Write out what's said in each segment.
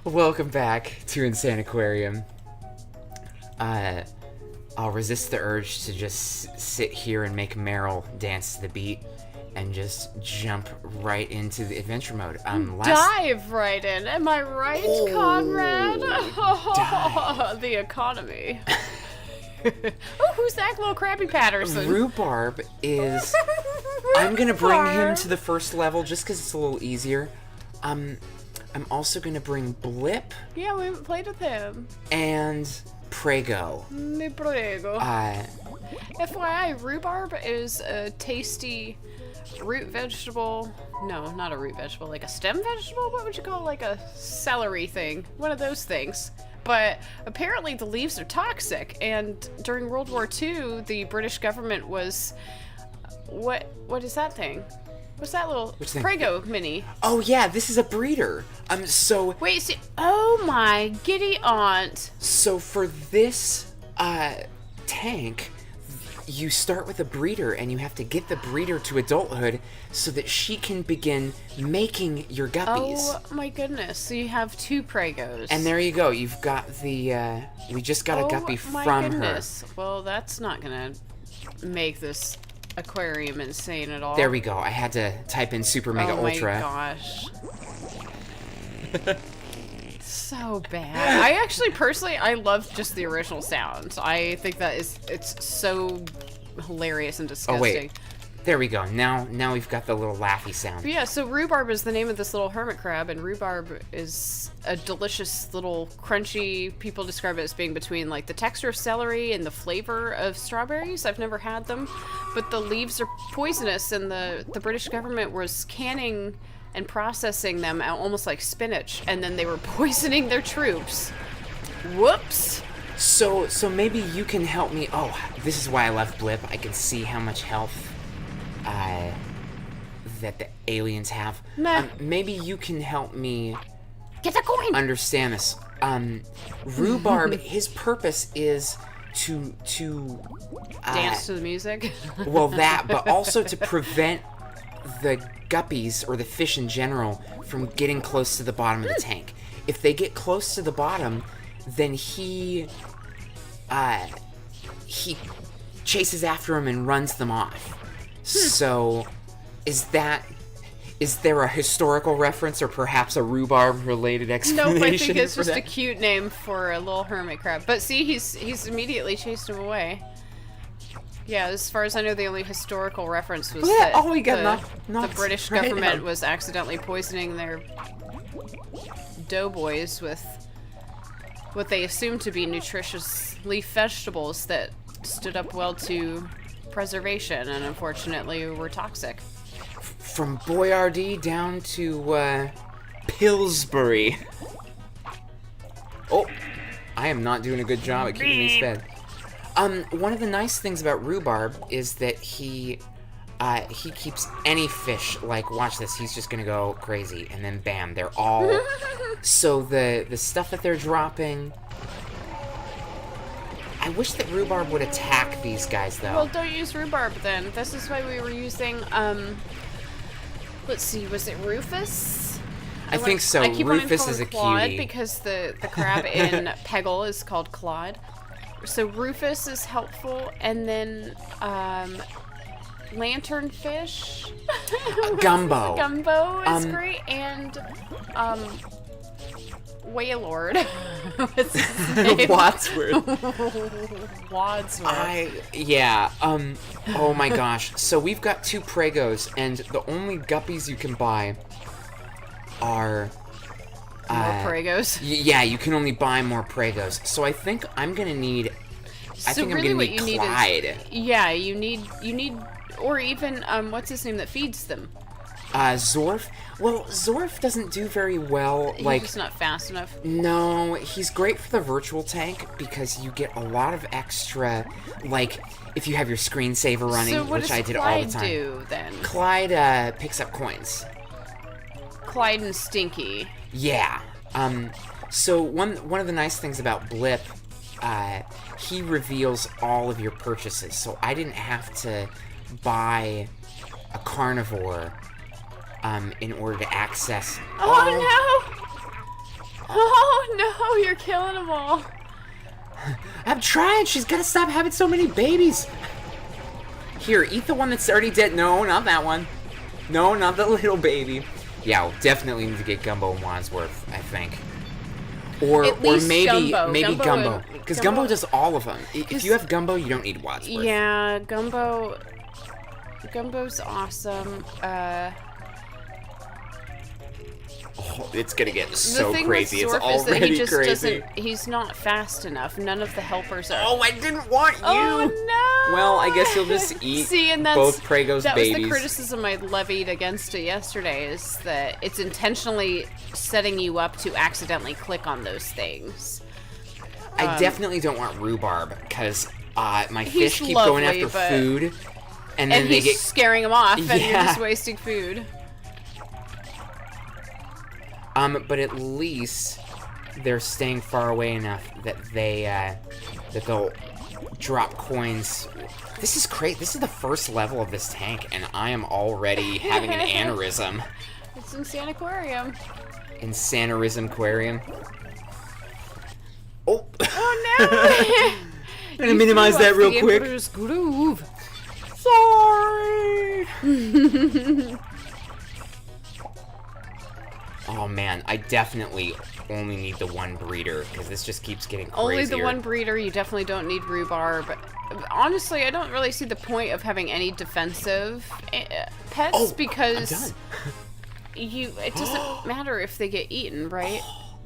Welcome back to Insaniquarium. I'll resist the urge to just sit here and make Meryl dance to the beat and just jump right into the adventure mode. Dive right in, am I right, Conrad? Dive. The economy. Oh, who's that little Krabby Patterson? Rhubarb is... I'm gonna bring him to the first level just because it's a little easier. I'm also gonna bring Blip. Yeah, we haven't played with him. And Prego. Mi prego. FYI, rhubarb is a tasty root vegetable. No, not a root vegetable, like a stem vegetable? What would you call like a celery thing? One of those things. But apparently the leaves are toxic, and during World War II, the British government was... What is that thing? What's that little Prego mini? Oh yeah, this is a breeder. So... Wait, see... Oh my giddy aunt. So for this, tank, you start with a breeder, and you have to get the breeder to adulthood so that she can begin making your guppies. Oh my goodness, so you have 2 Pregos. And there you go, you've got the, we just got a guppy from her. Oh my goodness. Well, that's not gonna make this aquarium insane at all. There we go, I had to type in Super Mega Ultra. Oh my gosh. So bad. I actually, personally, I love just the original sound. I think that it's so hilarious and disgusting. Oh wait, there we go. Now we've got the little laughy sound. But yeah, so rhubarb is the name of this little hermit crab, and rhubarb is a delicious little crunchy, people describe it as being between like the texture of celery and the flavor of strawberries. I've never had them, but the leaves are poisonous, and the British government was canning and processing them almost like spinach, and then they were poisoning their troops. Whoops. So maybe you can help me. Oh, this is why I love Blip. I can see how much health that the aliens have. Maybe you can help me get the coin. Understand this. Rhubarb, his purpose is to dance to the music. Well, that, but also to prevent the guppies, or the fish in general, from getting close to the bottom of the tank. If they get close to the bottom, then he chases after them and runs them off. So, is there a historical reference, or perhaps a rhubarb-related explanation? Nope, I think it's just that? a cute name for a little hermit crab. But see, he's immediately chased him away. Yeah, as far as I know, the only historical reference was that the British government was accidentally poisoning their doughboys with what they assumed to be nutritious leaf vegetables that stood up well to preservation, and unfortunately were toxic. From Boyardee down to Pillsbury. Oh, I am not doing a good job at keeping these fed. One of the nice things about rhubarb is that he keeps any fish, like, watch this, he's just gonna go crazy, and then bam, they're all... So the stuff that they're dropping... I wish that rhubarb would attack these guys, though. Well, don't use rhubarb, then. This is why we were using, let's see, was it Rufus? I think so. I keep Rufus is a Claude cutie. Because the crab in Peggle is called Claude. So Rufus is helpful, and then lanternfish. Gumbo. Gumbo is great, and Waylord. What's his name? Wadsworth. Wadsworth. Oh my gosh. So we've got 2 Pregos, and the only guppies you can buy are... more Pregos. Yeah, you can only buy more Pregos. So I think I'm gonna need... I'm gonna need Clyde. Yeah, you need... Or even, what's his name that feeds them? Zorf? Well, Zorf doesn't do very well, He's just not fast enough. No, he's great for the virtual tank because you get a lot of extra, like, if you have your screensaver running, which I did all the time. So what does Clyde do, then? Clyde, picks up coins. Clyde and Stinky. Yeah. So one of the nice things about Blip, he reveals all of your purchases, so I didn't have to buy a carnivore in order to access... Oh no! Oh no, you're killing them all. I'm trying. She's got to stop having so many babies. Here, eat the one that's already dead. No, not that one. No, not the little baby. Yeah, we'll definitely need to get Gumbo and Wadsworth, I think. Or maybe Gumbo. Because Gumbo does all of them. If you have Gumbo, you don't need Wadsworth. Yeah, Gumbo's awesome. Oh, it's gonna get so crazy. It's Zorf already is that he just crazy. He's not fast enough. None of the helpers are. Oh, I didn't want you. Oh no! Well, I guess you'll just eat both Prago's that babies. That was the criticism I levied against it yesterday, is that it's intentionally setting you up to accidentally click on those things. I definitely don't want rhubarb, because my fish keep going after food, and then they get scaring them off, and you're just wasting food. But at least they're staying far away enough that they'll drop coins. This is great. This is the first level of this tank, and I am already having an aneurysm. It's Insaniquarium. Insaniquarium. Oh. Oh no! I'm gonna minimize that real quick. Groove. Sorry. Oh man, I definitely only need the one breeder, because this just keeps getting crazier. Only the one breeder. You definitely don't need rhubarb. Honestly, I don't really see the point of having any defensive pets, because I'm done. it doesn't matter if they get eaten, right?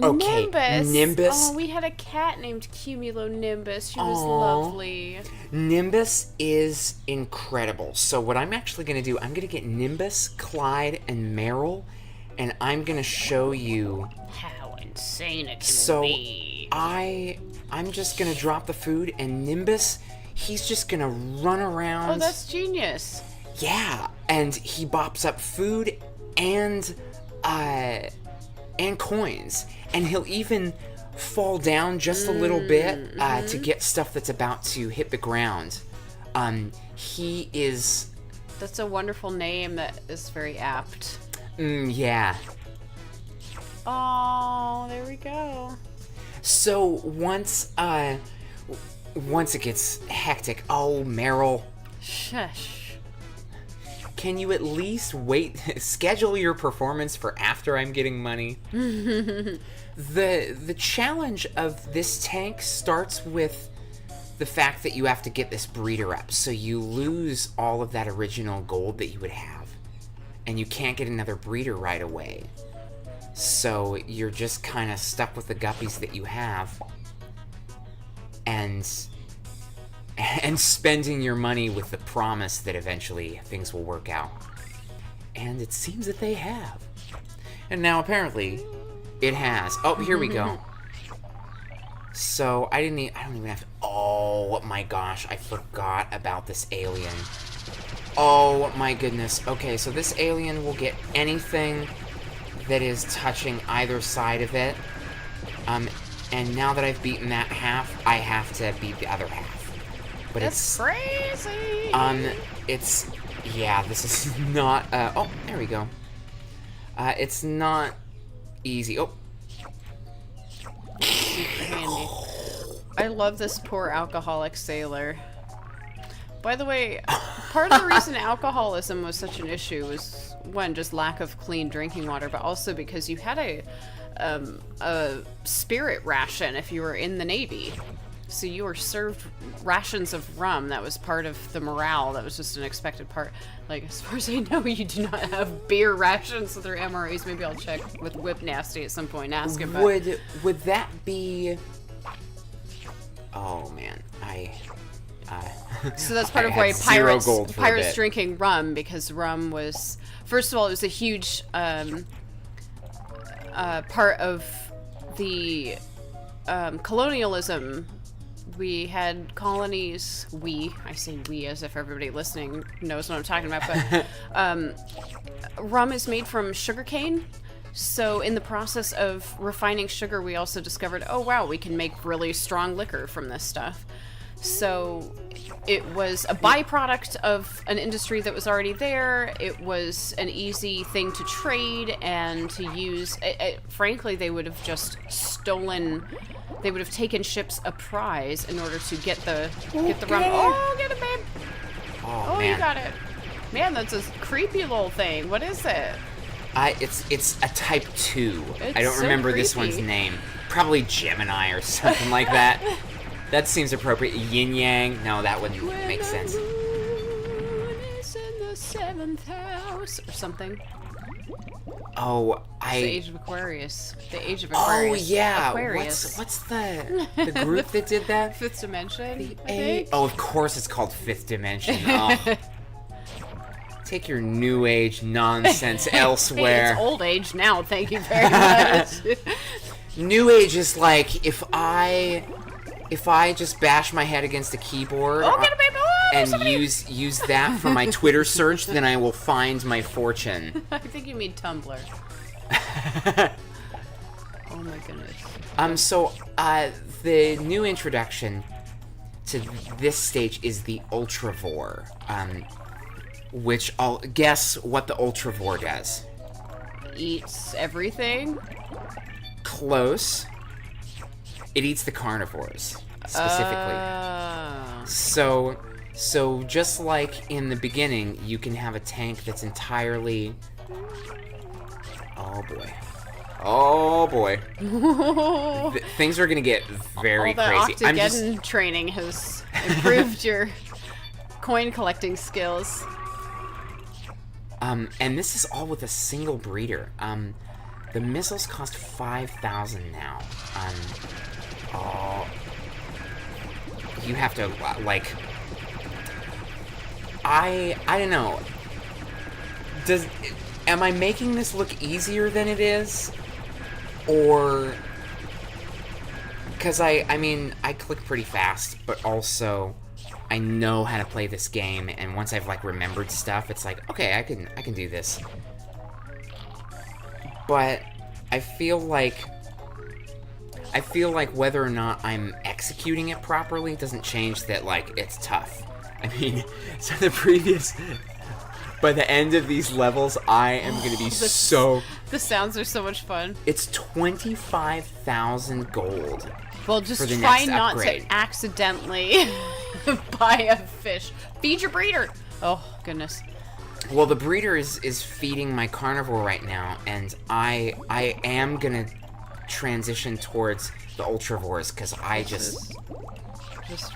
Okay, Nimbus. Oh, we had a cat named Cumulonimbus. She was lovely. Nimbus is incredible. So what I'm actually going to do, I'm going to get Nimbus, Clyde, and Meryl, and I'm going to show you how insane it can be. I'm just going to drop the food, and Nimbus, he's just going to run around. Oh, that's genius. Yeah, and he bops up food and coins, and he'll even fall down just a little bit to get stuff that's about to hit the ground. He is... That's a wonderful name that is very apt. Yeah. Oh, there we go. So once it gets hectic, oh, Meryl. Shush. Can you at least schedule your performance for after I'm getting money? The challenge of this tank starts with the fact that you have to get this breeder up, so you lose all of that original gold that you would have, and you can't get another breeder right away. So you're just kind of stuck with the guppies that you have, and spending your money with the promise that eventually things will work out. And it seems that they have. And now apparently it has. Oh, here we go. So I don't even have to. Oh my gosh, I forgot about this alien. Oh my goodness. Okay, so this alien will get anything that is touching either side of it. And now that I've beaten that half, I have to beat the other half. But That's crazy. Yeah, this is not, oh, there we go. It's not easy. Oh. Super handy. I love this poor alcoholic sailor. By the way, part of the reason alcoholism was such an issue was, one, just lack of clean drinking water, but also because you had a spirit ration if you were in the Navy. So you were served rations of rum. That was part of the morale. That was just an expected part. Like, as far as I know, you do not have beer rations through MREs. Maybe I'll check with Whip Nasty at some point and ask him. Would that be... Oh, man. So that's part of why pirates drinking rum, because rum was... First of all, it was a huge part of the colonialism. We had colonies. I say we as if everybody listening knows what I'm talking about, but rum is made from sugarcane. So in the process of refining sugar, we also discovered, oh wow, we can make really strong liquor from this stuff. So it was a byproduct of an industry that was already there. It was an easy thing to trade and to use. Frankly, they would have just stolen. They would have taken ships a prize in order to get the rum. Oh, get it, babe! Oh, Oh, man. you got it. Man, that's a creepy little thing. What is it? It's a Type 2. It's I don't so remember this creepy. one's name. Probably Gemini or something like that. That seems appropriate. Yin Yang? No, that wouldn't make sense. When the moon is in the 7th house or something. Oh, The Age of Aquarius. The Age of Aquarius. Oh, yeah. Aquarius. What's the group that did that? Fifth Dimension, I think. Oh, of course it's called Fifth Dimension. Oh. Take your new age nonsense elsewhere. Hey, it's old age now, thank you very much. New age is like if I just bash my head against a keyboard Oh, get it, babe. Oh, and somebody- use that for my Twitter search, then I will find my fortune. I think you mean Tumblr. Oh my goodness. So the new introduction to this stage is the Ultravore, which I'll guess what the Ultravore does. Eats everything. Close. It eats the carnivores, specifically. So just like in the beginning, you can have a tank that's entirely... Oh boy. Oh boy. Things are gonna get very All the crazy. Octageddon training has improved your coin collecting skills. And this is all with a single breeder. The missiles cost 5,000 now. Oh, you have to like. I don't know. Am I making this look easier than it is, or? Because I mean I click pretty fast, but also I know how to play this game, and once I've like remembered stuff, it's like, okay, I can do this. But I feel like whether or not I'm executing it properly doesn't change that, like, it's tough. I mean, so by the end of these levels, I am going to be so... The sounds are so much fun. It's 25,000 gold. Well, just for the try next not upgrade. to accidentally buy a fish. Feed your breeder. Oh, goodness. Well, the breeder is feeding my carnivore right now, and I am gonna transition towards the ultravores because I just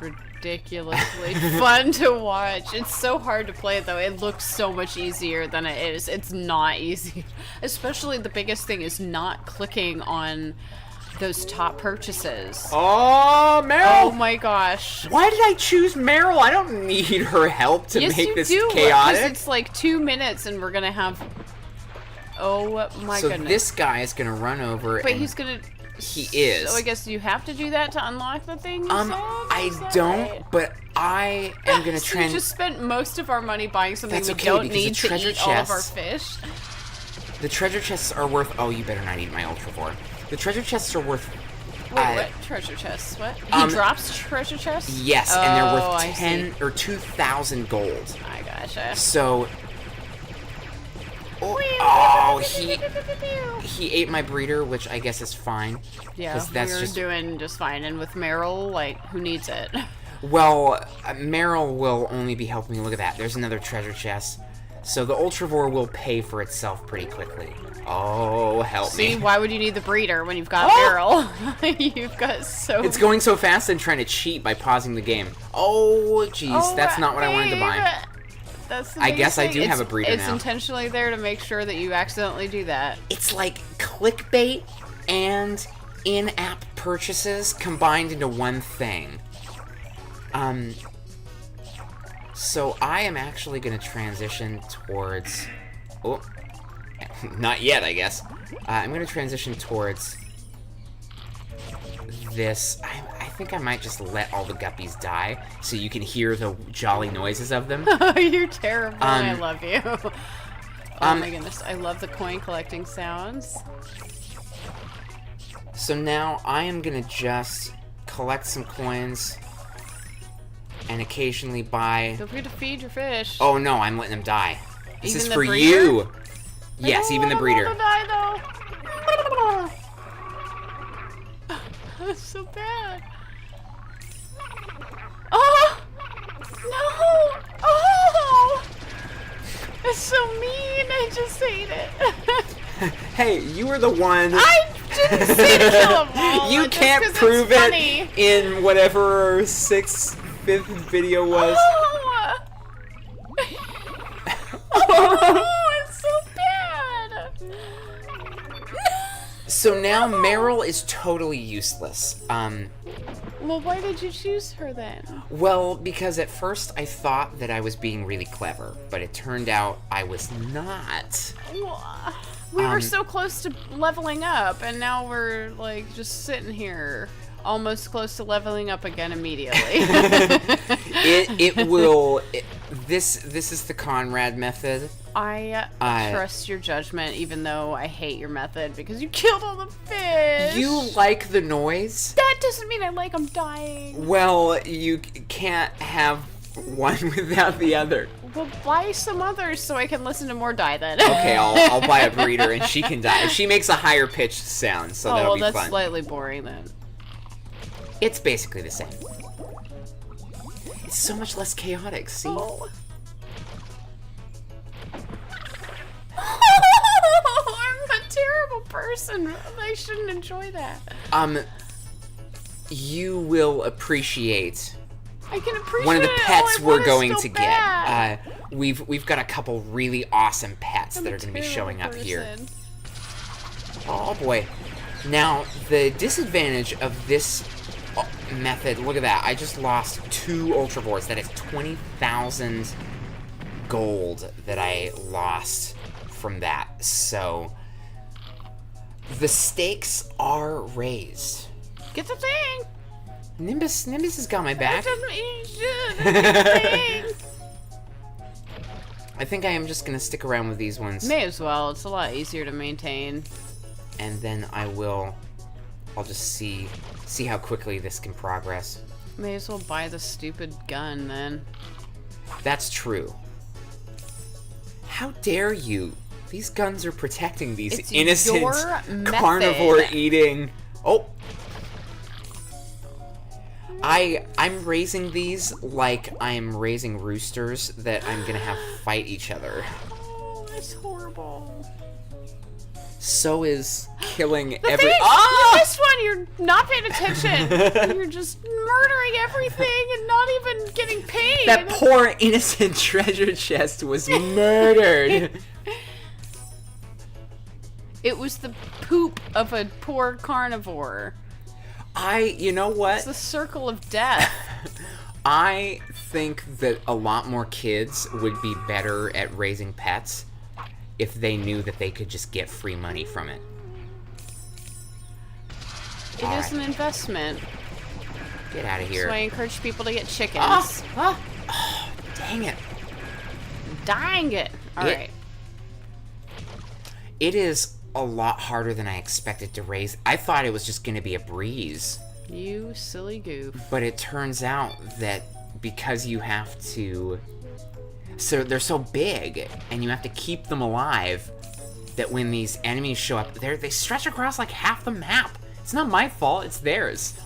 ridiculously fun to watch. It's so hard to play though. It looks so much easier than it is. It's not easy. Especially the biggest thing is not clicking on those top purchases. Oh, Meryl! Oh my gosh. Why did I choose Meryl? I don't need her help to Yes, make you this do, 'cause chaotic. it's like 2 minutes and we're gonna have... Oh my So goodness. this guy is gonna run over But and he's gonna... he is. So I guess you have to do that to unlock the thing you said? I Is that don't, right? but I am gonna So you just spent most of our money buying something That's we okay, don't because the need to treasure eat all of our chests- fish. The treasure chests are worth... Oh, you better not eat my ultravore. The treasure chests are worth... Wait, what? Treasure chests? What? He um, drops treasure chests? Yes, and they're Oh, worth I 10 see. or 2,000 gold. I gotcha. So... Oh, he ate my breeder, which I guess is fine. Yeah, 'cause that's we're just... doing just fine. And with Meryl, like, who needs it? Well, Meryl will only be helping me. Look at that. There's another treasure chest. So the Ultravore will pay for itself pretty quickly. Oh, help See, me. why would you need the breeder when you've got Oh! Meryl? You've got so... It's going so fast I'm trying to cheat by pausing the game. Oh, jeez. That's not what I wanted to buy. That's the I guess I biggest do thing. have a breeder It's now. intentionally there to make sure that you accidentally do that. It's like clickbait and in-app purchases combined into one thing. So I am actually going to transition towards... Oh, not yet, I guess. I'm going to transition towards this. I think I might just let all the guppies die so you can hear the jolly noises of them. You're terrible. I love you. Oh my goodness, I love the coin collecting sounds. So now I am going to just collect some coins and occasionally buy... Don't forget to feed your fish. Oh no, I'm letting them die. This Even is the for breeder? you. Yes, even the breeder. I don't want them to die, though. That's so bad. Oh! No! Oh! It's so mean. I just hate it. Hey, you were the one. I didn't say to kill them all. You just can't 'cause it's prove funny. it in whatever fifth video was. Oh! Oh, it's so bad. So now Meryl is totally useless. Well, why did you choose her then? Well, because at first I thought that I was being really clever, but it turned out I was not. We were so close to leveling up, and now we're like just sitting here, almost close to leveling up again immediately. This is the Conrad method. I trust your judgment, even though I hate your method because you killed all the fish. You like the noise? That doesn't mean I like them dying. Well, you can't have one without the other. Well, buy some others so I can listen to more die then. Okay, I'll buy a breeder and she can die. She makes a higher pitched sound, so that'll be fun. That's slightly boring then. It's basically the same. It's so much less chaotic, see? Oh. I'm a terrible person. I shouldn't enjoy that. You will appreciate I can appreciate one of the it. pets All I we're want is going still to bad. get. We've got a couple really awesome pets that are going to be showing up here. Oh boy. Now, the disadvantage of this method, look at that. I just lost 2 Ultravores. That is 20,000 gold that I lost from that. So, the stakes are raised. Get the thing. Nimbus has got my back. That doesn't mean you should. Get the thing. I think I am just gonna stick around with these ones. May as well. It's a lot easier to maintain. And then I'll just see how quickly this can progress. May as well buy the stupid gun then. That's true. How dare you? These guns are protecting these It's innocent your method. carnivore eating. Oh. I'm raising these like I'm raising roosters that I'm gonna have fight each other. Oh, that's horrible. So is killing The every. thing, Ah! you missed one. You're not paying attention. You're just murdering everything and not even getting paid. That poor innocent treasure chest was murdered. It was the poop of a poor carnivore. You know what? It's the circle of death. I think that a lot more kids would be better at raising pets if they knew that they could just get free money from it. It is an investment. Get out of here. So I encourage people to get chickens. Oh, dang it. Dang it. Alright. It is a lot harder than I expected to raise. I thought it was just going to be a breeze. You silly goof. But it turns out that because you have to... So they're so big, and you have to keep them alive, that when these enemies show up, they stretch across like half the map. It's not my fault, it's theirs.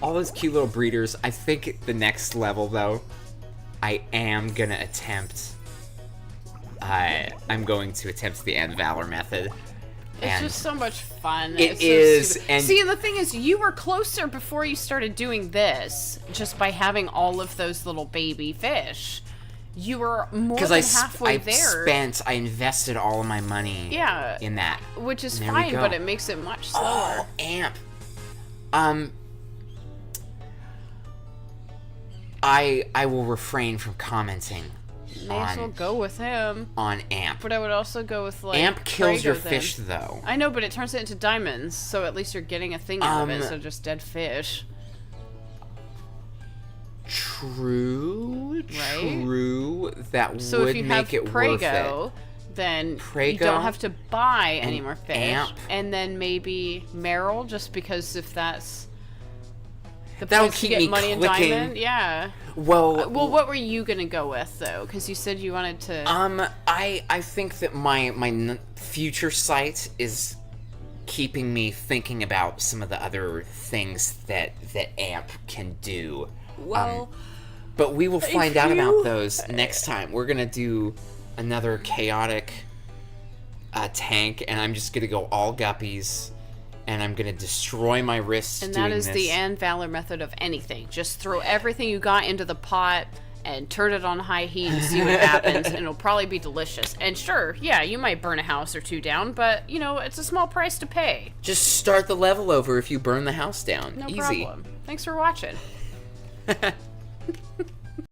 All those cute little breeders. I think the next level, though, I am gonna attempt... I'm going to attempt the End Valor method. It's just so much fun. It It's so is, stupid. and- See, the thing is, you were closer before you started doing this, just by having all of those little baby fish. You were more than halfway there. I invested all of my money in that. Which is And there we fine, go. but it makes it much slower. Oh, Amp. I will refrain from commenting May as well go with him. on Amp. But I would also go with, like, Amp kills your Prego then. fish, though. I know, but it turns it into diamonds, so at least you're getting a thing out of it, so just dead fish. True. Right? True. That So if would you make have it worth Prego, it. then you Prego don't have to buy any and more fish. Amp. And then maybe Meryl, just because if that's... The That'll place to keep get me money and clicking. diamond? Yeah. Well, What were you gonna go with though? Because you said you wanted to. I think that my future site is keeping me thinking about some of the other things that AMP can do. Well, but we will find out about those next time. We're gonna do another chaotic tank, and I'm just gonna go all guppies. And I'm gonna destroy my wrists. and doing that is this. the Ann Valor method of anything. Just throw everything you got into the pot and turn it on high heat and see what happens, and it'll probably be delicious. And sure, yeah, you might burn a house or two down, but you know it's a small price to pay. Just start the level over if you burn the house down. No Easy. problem. Thanks for watching.